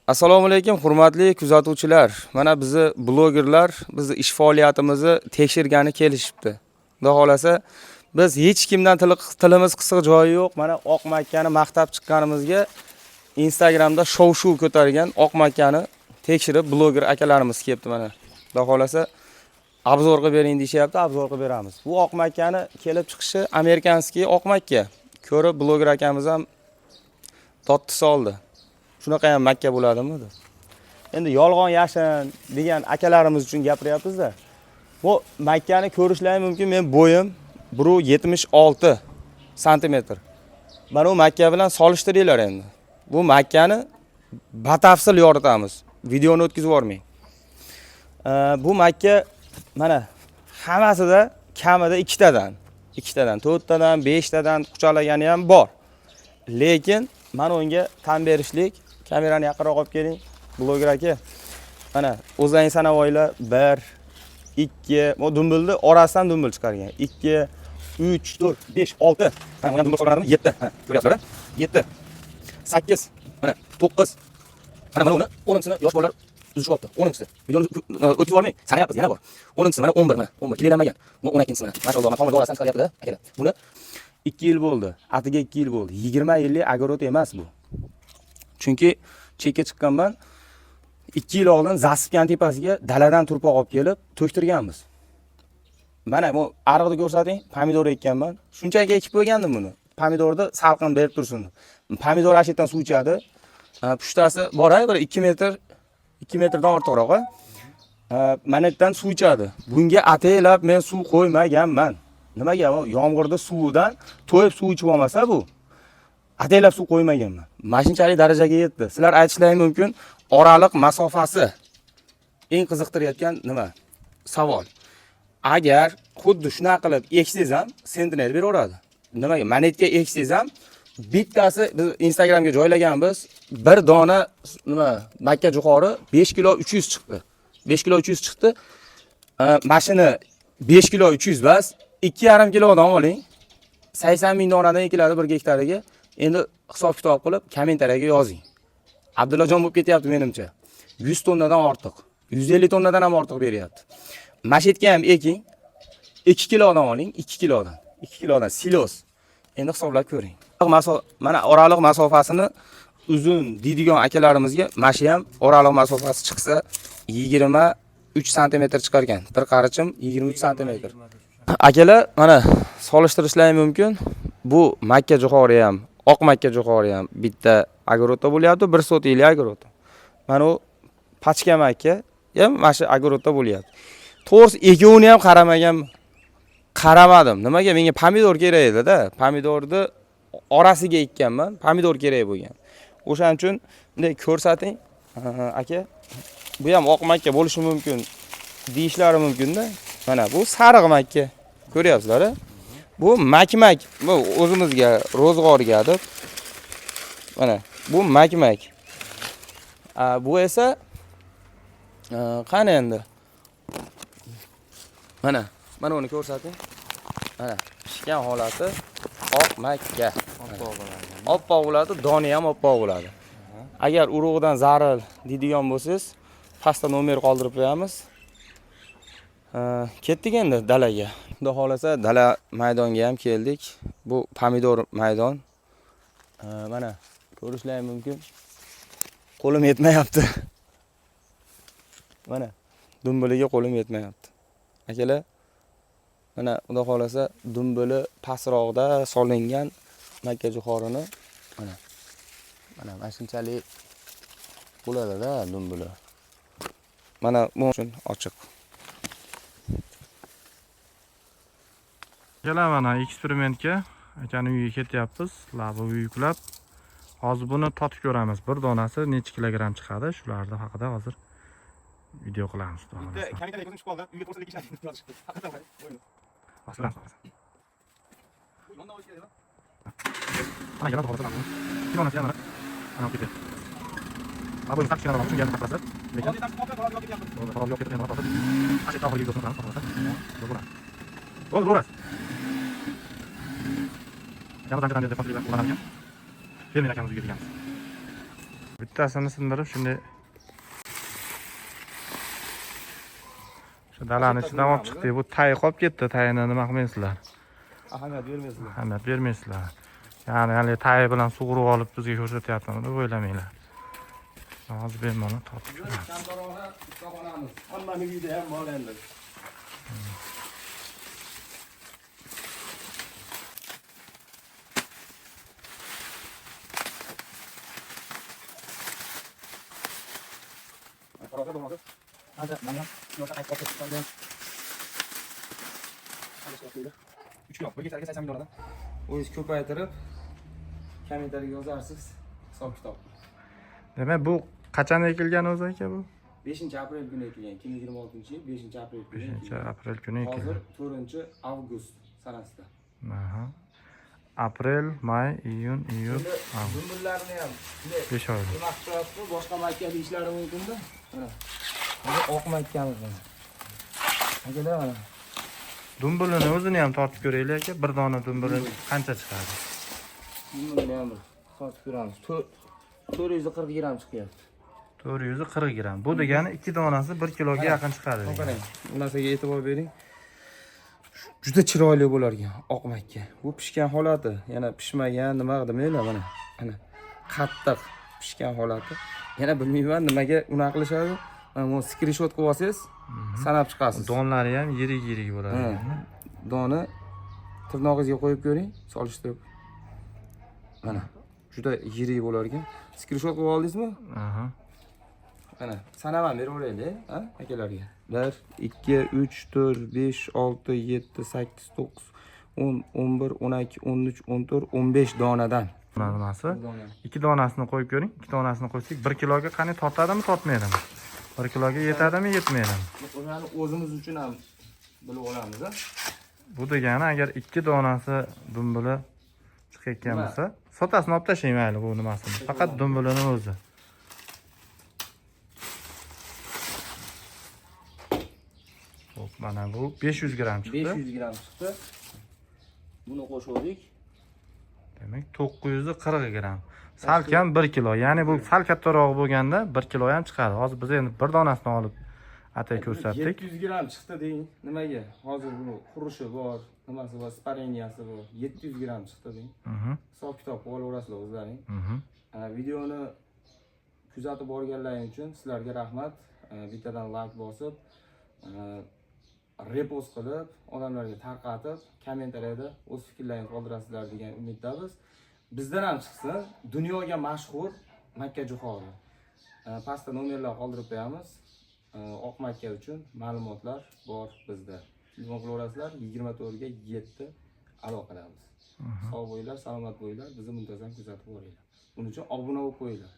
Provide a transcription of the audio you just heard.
Assalomu alaykum, hurmatli kuzatuvchilar. Mana bizni blogerlar bizni ish faoliyatimizni tekshirgani kelishibdi. Xudo xolasa biz hech kimdan tilimiz qisiq joyi yo'q. Mana Oq Makkani maqtab chiqqanimizga Instagramda shov-shuv ko'targan Oq Makkani tekshirib bloger akalarimiz kelibdi mana. Xudo xolasa obzor qilib bering deyapti, obzor qilib beramiz. Bu Oq Makkani kelib chiqishi amerikanskiy Oq Makka. Ko'rib bloger akamiz ham totdi soldi. Shunaqa ham Makka bo'ladimi deb. Endi yolg'on yashin degan akalarimiz uchun gapiryapmiz-da. Bu Makkani ko'rishlari mumkin. Men bo'yim 1.76 santimetr. Mana bu Makka bilan solishtiringlar endi. Bu Makkani batafsil yoritamiz. Videoni o'tkazib yormang. Bu Makka mana hammasida kamida 2 tadan, 4 tadan, 5 tadan quchoqlagani ham bor. Lekin mana unga tan berishlik. Kamerani yaqinroq olib keling, bloger aka. Mana o'zlaring sanab oylar 1 2, bu dumbilni orasidan dumbul chiqargan. 2 3 4 5 6. Mana dumbul chiqaradimi? 7. Ko'ryapsizlar? 7 8 mana 9. Mana uni 10-sini yosh bolalar uzishib olibdi. 10-si. Videoni o'tkazib olmang. Sanayapmiz, yana bor. 10-si mana 11 mana. 11 kelolmagan. Bu 12-si mana. Mashalloh, mana tomon orasidan chiqaryapti-da, akalar. Buni 2 yil bo'ldi. Atiga 2 yil bo'ldi. 20 yillik огород emas bu. Chunki chekka chiqqanman 2 yil oldin Zasipkan tepasiga daladan turpoq olib kelib to'ktirganmiz. Mana bu ariqni ko'rsating, pomidor ekkanman. Shunchaki ekib qo'ygandim buni. Pomidorni salqin berib tursin. Pomidor ashitdan suv ichadi. Pushtasi boray bir 2 metrdan ortiqroq. Mana yerdan suv ichadi. Bunga ataylab men suv qo'ymaganman. Nimaga? Yomg'irda suvidan to'yib suv ichib olmasa bu. Ataylab suv qo'ymaganman. Mashinchalik darajaga yetdi. Sizlar aytishlaringiz mumkin, oraliq masofasi eng qiziqtirayotgan nima? Savol. Agar xuddi shuna qilib eksangiz ham sentner beraveradi. Nimaga? Monetga eksangiz ham bittasi biz Instagramga joylaganmiz. Bir dona nima? Makka jo'xori 5 kilo 300 chiqdi. 5 kilo 300 chiqdi. Mashina 5 kilo 300 bas, 2,5 kilodan oling. 80 ming donadan ekiladi 1 gektariga. Endi hisob-kitob qilib kommentariyaga yozing. Abdullajon bo'lib ketyapti menimcha. 100 tonnadan ortiq, 150 tonnadan ham ortiq beryapti. Mashetga ham eking. 2 kilodan oling, 2 kilodan. 2 kilodan silos. Endi hisoblab ko'ring. Mana oraliq masofasini uzun deydigan akalarimizga mashi ham oraliq masofasi chiqsa 23 sm chiqar ekan. Bir qarichim 23 sm. Akalar, mana solishtirishlaring mumkin. Bu Makka jo'xori ham, Oq Makka jo'xori ham bitta огородda bo'lyapti, 1 sotiylik огород. Mana u pachka Makka ham mana shu огородda bo'lyapti. To'g'risi ekuvini ham qaramadim. Nimaga? Menga pomidor kerak edi-da. Pomidorni orasiga ekkanman, pomidor kerak bo'lgan. O'shaning uchun bunday ko'rsating, aka. Bu ham Oq Makka bo'lishi mumkin deyishlari mumkin-da. Mana bu sariq Makka. Ko'ryapsizlar-a? Bu makmak, bu o'zimizga ro'zg'orga deb. Mana bu makmak. Bu esa qani endi? Mana uni ko'rsating. Mana pishgan holati Oq Makka. Oppoq bo'ladi, doni ham oppoq bo'ladi. Agar urug'idan zaril deydigan bo'lsangiz, pastda nomer qoldirib qo'yamiz. Ketdik endi dalaga. Xudo xolasa dala maydonga ham keldik. Bu pomidor maydon. Mana ko'rishlaring mumkin. Qo'lim yetmayapti. Mana dumbiliga qo'lim yetmayapti. Akalar, mana xudo xolasa dumbili pastroqda solingan Makka jo'xorini mana shunchalik bo'ladi-da dumbili. Mana bu uchun ochiq. Kelar mana eksperimentga akani uyiga ketyapmiz. Labi yuklab. Hozir buni totib ko'ramiz. Bir donasi necha kilogramm chiqadi? Shularni haqida hozir video qilamiz. Bitta kommentariyaga yozib qoldi. Uyga ko'rsatib ishlashni. Haqiqatan qo'ying. Aslan. Yondan olish kerak. Ana yana to'g'ri qilamiz. Donasi yana. Ana ketdi. Mana bu sakkiz kilodan uchun geldi taqlasib. Lekin xarob yo'q ketdi, mana totib. Ashe to'g'ri yurib turamiz, to'g'ri. Bo'ldi. Yalnız qanday deb fasillar qo'llanamiz. Kelmay akamiz uyga kelganmiz. Bittasini sindirib shunday shu dalani ichidan olib chiqdik. Bu tay qolib ketdi. Tayini nima qilmaysizlar? Ahamiyat bermaysizlar. Ahamiyat bermaysizlar. Ya'ni hali tay bilan sug'urib olib bizga ko'rsatyaptimi deb o'ylamanglar. Hozir bemalol tortib ko'ramiz. Kamtarona kutubxonamiz. Hammani uyida ham bor endi. O'zingiz ko'paytirib kommentariyga yozarsiz. Hisob kitob. Demak, bu qachon ekilgan o'zi aka bu? 5-aprel kuni ekilgan. 2026-yil 5-aprel kuni. 5-aprel kuni Hozir ekilgan. 4-avgust sanasida. Aha. Aprel, may, iyun, iyul, avgust. Dumbillarni ham 5 oy. nima qilib boshqa maktabda ishlari mumkin-da. Mana. Mana oq maktabimiz mana. Akalar mana. Dumbilini o'zini ham tortib ko'raylik aka. Bir dona dumbili qancha chiqadi? Dumbilni ham sotib ko'ramiz. 440 gramm chiqyapti. 440 gramm. Bu degani 2 donasi 1 kiloga yaqin chiqadi. Qarang, bu narsaga e'tibor bering. Juda chiroyli bo'lar ekan oq makka. Bu pishgan holati, yana pishmagan nima demaylar mana. Mana qattiq pishgan holati. Yana bilmayman nimaga unaqa qilishadi. Mana bu screenshot qilib olsangiz, sanab chiqasiz. Donlari ham yirik bo'ladi ekan. Doni tirnog'ingizga qo'yib ko'ring, solishtirib. Mana juda yirik bo'lar ekan. Screenshot qilib oldingizmi? Aha. Mana sanaman beraveraylik, ha, akalarga. 1 2 3 4 5 6 7 8 9 10 11 12 13 14 15 donadan. Nimasi? 2 donasini qo'yib ko'ring. 2 donasini qo'ysak 1 kiloga qani tortadimi, tortmaydimi? 1 kiloga yetadimi, yetmaydimi? Ularni o'zimiz uchun ham bilib olamiz, ha. Bu degani agar 2 donasi dumbili chiqayotgan bo'lsa, sotasini olib tashlang mayli bu nimasini. Faqat dumbilini o'zi. Xo'p, mana bu 500 gramm chiqdi. 500 gramm chiqdi. Buni qo'shdik. Demak, 940 gramm. Salkam 1 kilo. Ya'ni bu sal kattaroq bo'lganda 1 kilo ham chiqadi. Hozir biz endi bir donasini olib atay ko'rsatdik. 700 gramm chiqdi deng. Nimaga? Hozir buni qurishi bor, nimasi bor, spareniyasi bor. 700 gramm chiqdi deng. Hisob kitob qilib olaverasizlar o'zlaring. Videoni kuzatib borganlaring uchun sizlarga rahmat. Bittadan like bosib, repost qilib, odamlarga tarqatib, kommentariyada o'z fikrlaringizni qoldirasizlar degan umiddamiz. Bizdan ham chiqsin, dunyoga mashhur Makka jo'xori. Pastda nomerlar qoldirib qo'yamiz. Oq makka uchun ma'lumotlar bor bizda. Telefon qilaverasizlar 24 ga 7 aloqadamiz. Sog' bo'linglar, salomat bo'linglar, bizni muntazam kuzatib boringlar. Buning uchun obuna bo'lib qo'yinglar.